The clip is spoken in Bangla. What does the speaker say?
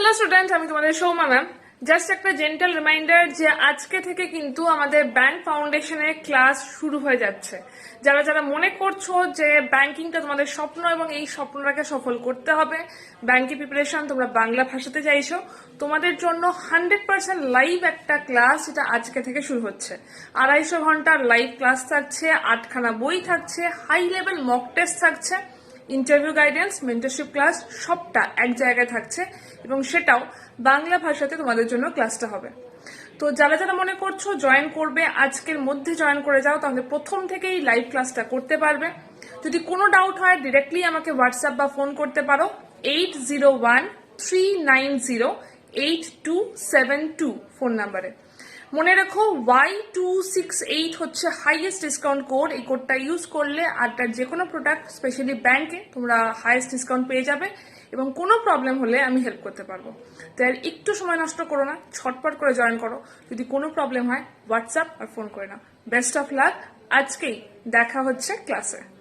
হ্যালো স্টুডেন্ট, আমি তোমাদের সৌমা ম্যাম। জাস্ট একটা জেন্টাল রিমাইন্ডার যে আজকে থেকে কিন্তু আমাদের ব্যাংক ফাউন্ডেশনের ক্লাস শুরু হয়ে যাচ্ছে। যারা যারা মনে করছো যে ব্যাংকিংটা তোমাদের স্বপ্ন এবং এই স্বপ্নটাকে সফল করতে হবে, ব্যাংকের প্রিপারেশন তোমরা বাংলা ভাষাতে চাইছো, তোমাদের জন্য 100% লাইভ একটা ক্লাস এটা আজকে থেকে শুরু হচ্ছে। 250 ঘন্টার লাইভ ক্লাস থাকছে, 8খানা বই থাকছে, হাই লেভেল মক টেস্ট থাকছে, ইন্টারভিউ গাইডেন্স, মেন্টরশিপ ক্লাস সবটা এক জায়গায় থাকছে এবং সেটাও বাংলা ভাষাতে তোমাদের জন্য ক্লাসটা হবে। তো যারা যারা মনে করছো জয়েন করবে, আজকের মধ্যে জয়েন করে যাও, তাহলে প্রথম থেকেই লাইভ ক্লাসটা করতে পারবে। যদি কোনো ডাউট হয় ডিরেক্টলি আমাকে হোয়াটসঅ্যাপ বা ফোন করতে পারো 8013908272 ফোন নাম্বারে। মনে রেখো Y268 হচ্ছে হাইয়েস্ট ডিসকাউন্ট কোড। এই কোডটা ইউজ করলে আড্ডার যে কোনো প্রোডাক্ট, স্পেশালি ব্যাংকে, তোমরা হাইয়েস্ট ডিসকাউন্ট পেয়ে যাবে এবং কোনো প্রবলেম হলে আমি হেল্প করতে পারবো। তো আর একটু সময় নষ্ট করো না, ছটপট করে জয়েন করো। যদি কোনো প্রবলেম হয় হোয়াটসঅ্যাপ আর ফোন করে নাও। Best of luck. আজকেই দেখা হচ্ছে ক্লাসে।